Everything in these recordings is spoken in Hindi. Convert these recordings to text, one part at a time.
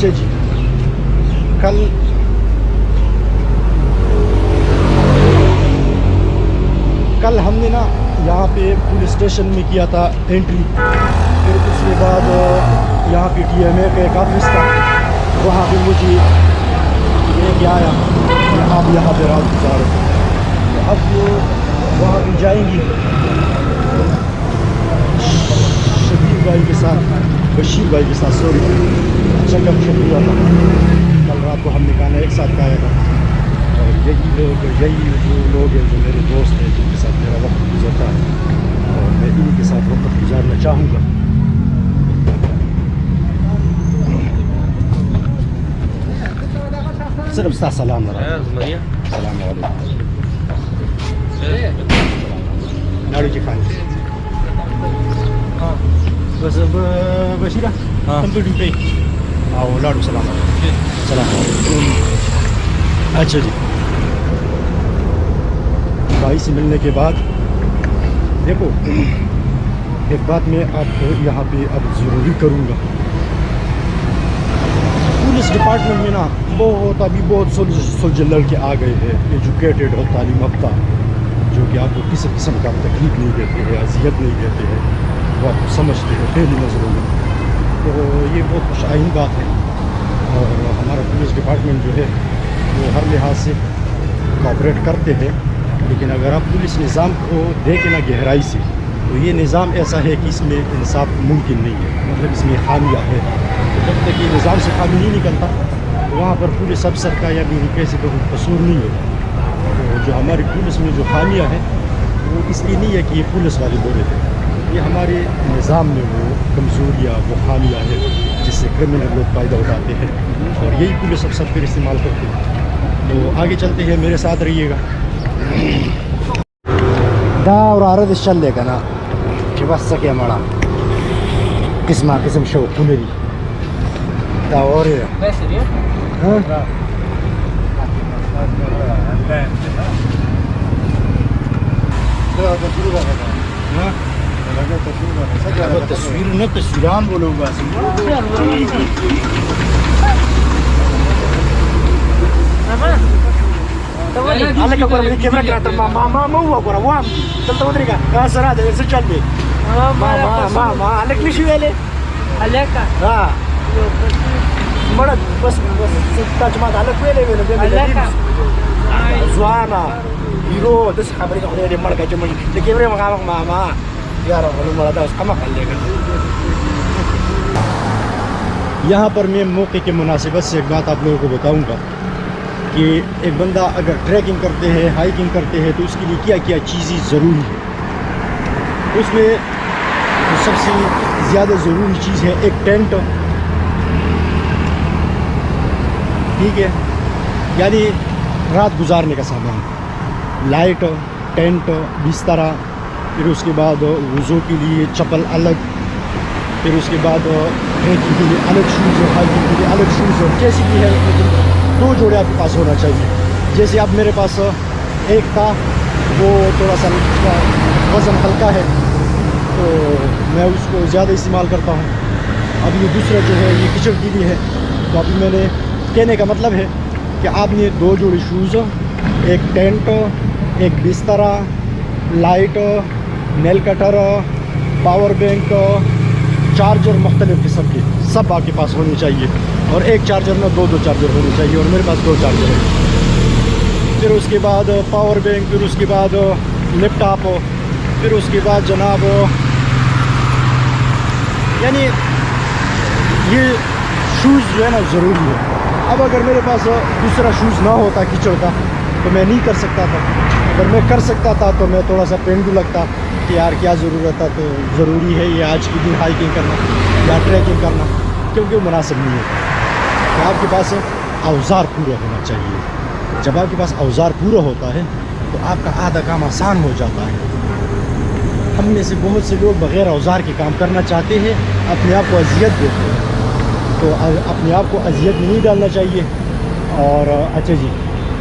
अच्छा जी, कल हमने ना यहाँ पे पुलिस स्टेशन में किया था एंट्री। फिर उसके बाद यहाँ पे TMA का एक ऑफिस था, वहाँ पे मुझे लेके आया कि आप यहाँ पे रात गुजारो। तो अब वो वहाँ पे जाएंगी शबीर भाई के साथ, बशीर भाई के साथ, सॉरी, अच्छा गपशप हुआ था कल रात को। हमने खाना एक साथ खाया था। और यही जो लोग हैं, जो मेरे दोस्त हैं, जिनके साथ मेरा वक्त गुजरता है, और मैं इन्हीं के साथ वक्त गुजारना चाहूँगा। सिर्फ सलाम नाड़ू जी खाने बस बशीरा कंप्यूटर पे आओ। लाडू सलाम अच्छा जी। भाई से मिलने के बाद देखो, एक बात मैं आपको यहाँ पे अब ज़रूरी करूँगा। पुलिस डिपार्टमेंट में ना अभी बहुत सोल्जर लड़के आ गए हैं, एजुकेटेड और तालीम याफ्ता, जो कि आपको किसी किस्म का तकलीफ नहीं देते हैं, अजियत नहीं देते हैं, वो आपको समझते हैं पहली नज़रों में। तो ये बहुत खुशाइन बात है। और हमारा पुलिस डिपार्टमेंट जो है वो हर लिहाज से कोऑपरेट करते हैं। लेकिन अगर आप पुलिस निज़ाम को देखें ना गहराई से, तो ये निज़ाम ऐसा है कि इसमें इंसाफ मुमकिन नहीं है, मतलब इसमें खामियाँ है। तो जब तक ये निज़ाम से खामी नहीं निकलता, तो वहाँ पर पुलिस अफसर का या भी कैसे तो कसूर नहीं है। तो जो हमारी पुलिस में जो खामियाँ हैं, वो इसलिए नहीं है कि ये पुलिस वाले बोले थे, ये हमारे निज़ाम में वो कमज़ोरियाँ, वो खामियाँ हैं, जिससे क्रिमिनल लोग फ़ायदा उठाते हैं, और यही पुलिस अफसर फिर इस्तेमाल करते हैं। तो आगे चलते हैं, मेरे साथ रहिएगा। दा और आरद चल लेगा ना कि बस सके हमारा किस्म शो पुनरी दा और तस्वीर न तस्वीरान बोलूँगा Ala ka kurang kamera kereta mama mau aku orang wam tentu mereka kasar ada sesuatu ni mama alek ni sih ele alek ah mana bas tak cuma alek ele alek Zuana hero terus kabar itu dia mana cuma ni kamera mengamuk mama यार बोलो मरा था उसका मत लेगा। यहाँ पर मैं मौके के मुनासिबत से एक बात आप लोगों को बताऊंगा कि एक बंदा अगर ट्रैकिंग करते हैं, हाइकिंग करते हैं, तो उसके लिए क्या क्या चीज़ें ज़रूरी है। उसमें तो सबसे ज़्यादा ज़रूरी चीज़ है एक टेंट, ठीक है, यानी रात गुजारने का सामान, लाइट, टेंट, बिस्तरा, फिर उसके बाद वज़ू के लिए चप्पल अलग, फिर उसके बाद ट्रैकिंग के लिए अलग शूज़, हाइकिंग के लिए अलग शूज़, जैसे भी है 2 जोड़े आपके पास होना चाहिए। जैसे अब मेरे पास एक था, वो थोड़ा सा वज़न हल्का है, तो मैं उसको ज़्यादा इस्तेमाल करता हूँ। अब ये दूसरा जो है ये किचन के लिए है। तो अभी मैंने कहने का मतलब है कि आपने 2 जोड़ी शूज़, एक टेंट, एक बिस्तरा, light, nail cutter, power bank, charger मुख्तलिफ़ किस्म के सब आपके पास होने चाहिए। और एक चार्जर में 2 चार्जर होने चाहिए, और मेरे पास 2 चार्जर है। फिर उसके बाद पावर बैंक, फिर उसके बाद लैपटॉप, फिर उसके बाद जनाब यानी ये शूज़ जो है ना ज़रूरी है। अब अगर मेरे पास दूसरा शूज़ ना होता कीचड़ का, तो मैं नहीं कर सकता था। अगर मैं कर सकता था तो मैं थोड़ा सा पेंडू लगता कि यार क्या ज़रूरत है, तो ज़रूरी है ये आज के दिन हाइकिंग करना या ट्रैकिंग करना, क्योंकि वो मुनासिब नहीं है। तो आपके पास औज़ार पूरा होना चाहिए। जब आपके पास औज़ार पूरा होता है तो आपका आधा काम आसान हो जाता है। हम में से बहुत से लोग बग़ैर औज़ार के काम करना चाहते हैं, अपने आप को अजियत देते हैं। तो अपने आप को अजियत में नहीं डालना चाहिए। और अच्छा जी,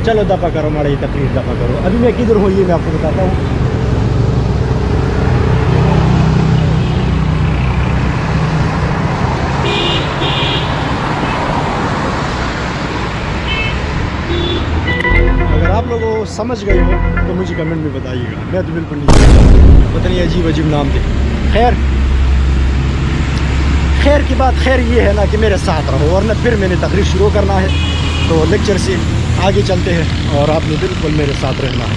चलो दफ़ा करो हमारा ये तकरीर दफ़ा करो। अभी मैं किधर हूँ ये मैं आपको बताता हूँ। आप लोग समझ गए हो तो मुझे कमेंट में बताइएगा। मैं तो बिल्कुल नहीं जानता, पता नहीं अजीब अजीब नाम थे। खैर की बात खैर ये है ना कि मेरे साथ रहो, वरना फिर मैंने तकरीर शुरू करना है। तो लेक्चर से आगे चलते हैं और आपने बिल्कुल मेरे साथ रहना है।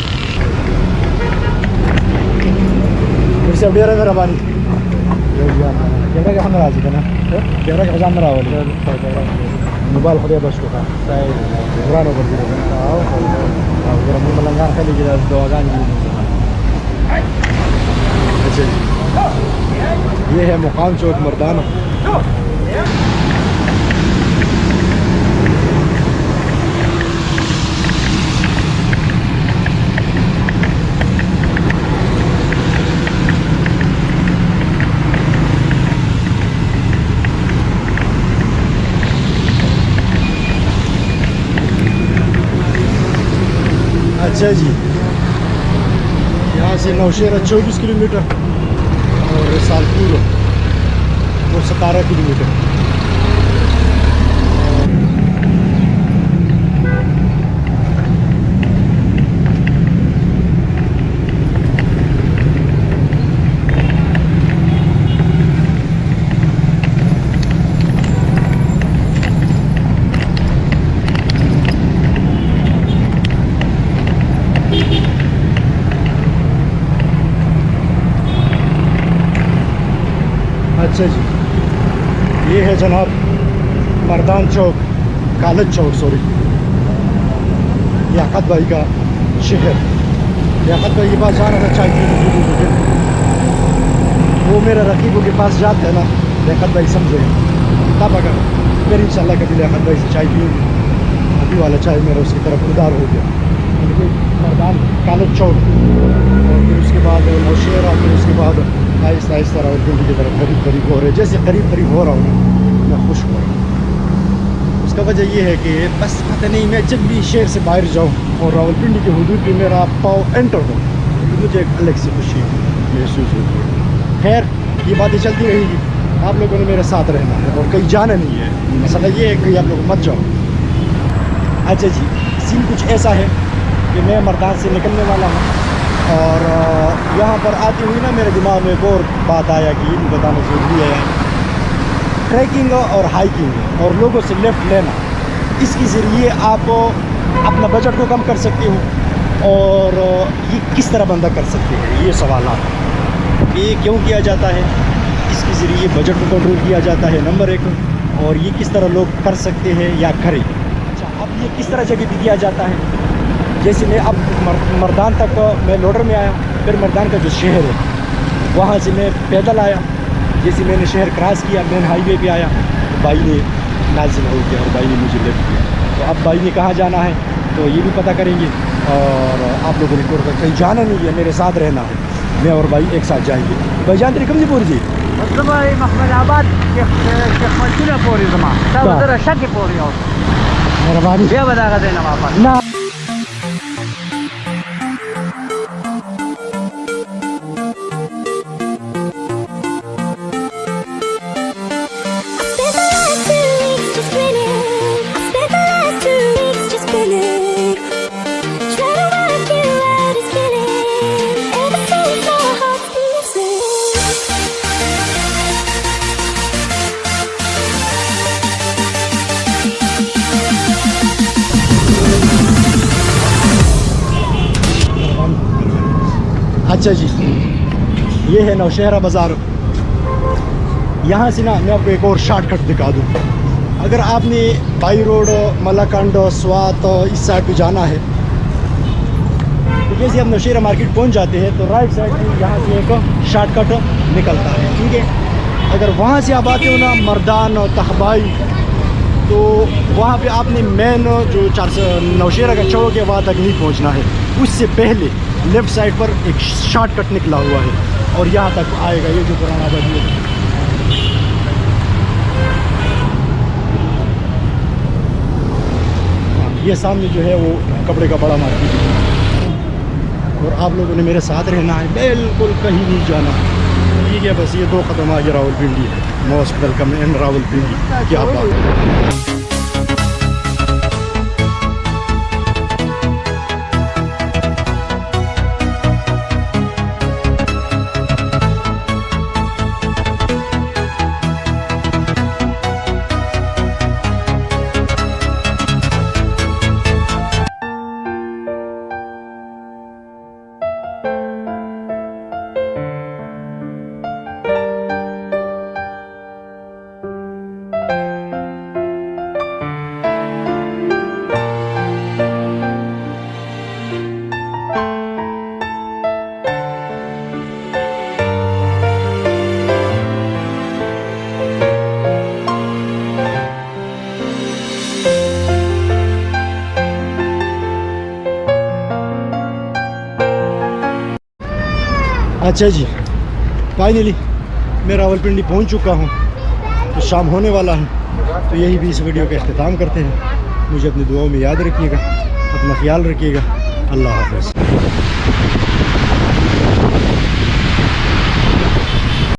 फिर से अपडेट है मेरा बानी कैमरा का हम राजी ना कैमरा का जान रहा हो मोबाइल खुद बस को पुरानो कर दिया melanggar kali kita doakan अच्छा ये है मुकाम चौक मर्दाना। अच्छा जी, यहाँ से नौशेरा 24 किलोमीटर और सालपुर वो 17 किलोमीटर। अच्छा जी, ये है जनाब मर्दान चौक, कॉलेज चौक सॉरी, लियाकत भाई का शहर। लियाकत भाई के पास जाना था चाय पीने, वो मेरे रकीबों के पास जाते हैं ना, लियाकत भाई समझेगा तब अगर फिर इंशाल्लाह कभी लियाकत भाई से चाय पिएंगे। अभी वाला चाय मेरा उसकी तरफ उदार हो गया। मर्दान कॉलेज चौक और फिर उसके बाद नौशेरा, फिर उसके बाद आहिस्ता आहिस्ता रावलपिंडी की तरफ करीब करीब हो रहे। जैसे करीब करीब हो रहा हूँ मैं खुश हो रहा हूँ। उसका वजह ये है कि बस पता नहीं, मैं जब भी शहर से बाहर जाऊँ और रावलपिंडी के हुदूद पे मेरा पाँव एंटर हो तो मुझे एक अलग सी खुशी महसूस होती है। खैर ये बातें चलती रहेंगी, आप लोगों ने मेरे साथ रहना है और कहीं जाना नहीं है। मसला ये है कि आप लोग मत जाओ। अच्छा जी, सीन कुछ ऐसा है कि मैं मर्दान से निकलने वाला हूँ और यहाँ पर आती हुई ना मेरे दिमाग में एक और बात आया कि ये भी बताना ज़रूरी है। ट्रैकिंग और हाइकिंग और लोगों से लेफ़्ट लेना, इसके ज़रिए आप अपना बजट को कम कर सकते हो और ये किस तरह बंदा कर सकते हैं, ये सवाल आता। ये क्यों किया जाता है, इसके ज़रिए बजट को कंट्रोल किया जाता है नंबर 1, और ये किस तरह लोग कर सकते हैं या करें। अच्छा, अब ये किस तरह जगह पे किया जाता है। जैसे मैं अब मर्दान तक मैं लोडर में आया, फिर मर्दान का जो शहर है वहाँ से मैं पैदल आया। जैसे मैंने शहर क्रॉस किया, मेन हाईवे पे आया तो भाई ने नाजिल हो गया और भाई ने मुझे लेफ्ट किया। तो अब भाई ने कहाँ जाना है तो ये भी पता करेंगे और आप लोगों ने कहीं जाना नहीं है, मेरे साथ रहना है। मैं और भाई एक साथ जाएंगे। भाई जान तरी कमजी पूरी जी मतलब महमदाबाद पूरी जमा शक पूरी और मेहरबानी ये बता देना वापस ना। अच्छा जी, ये है नौशहरा बाज़ार। यहाँ से ना मैं आपको एक और शॉर्टकट दिखा दूँ। अगर आपने बाई रोड मलाकंड स्वात इस साइड पे जाना है तो जैसे आप नौशहरा मार्केट पहुँच जाते हैं तो राइट साइड पे यहाँ से एक शॉर्टकट निकलता है, ठीक है। अगर वहाँ से आप आते हो ना मर्दान और तहबाई, तो वहाँ पे आपने मेन जो नौशहरा का चौक है वहाँ तक नहीं पहुँचना है। उससे पहले लेफ़्ट साइड पर एक शॉर्टकट निकला हुआ है और यहाँ तक आएगा। ये जो पुराना बगिया है, ये सामने जो है वो कपड़े का बड़ा मार्केट है और आप लोगों ने मेरे साथ रहना है, बिल्कुल कहीं नहीं जाना। ठीक है, बस ये 2 कदम आगे रावलपिंडी है। Most welcome in Rawalpindi. क्या बात है। अच्छा जी, फाइनली मैं रावलपिंडी पहुंच चुका हूं, तो शाम होने वाला है। तो यही भी इस वीडियो का अख्ताम करते हैं। मुझे अपनी दुआओं में याद रखिएगा, अपना ख्याल रखिएगा। अल्लाह हाफ़िज़।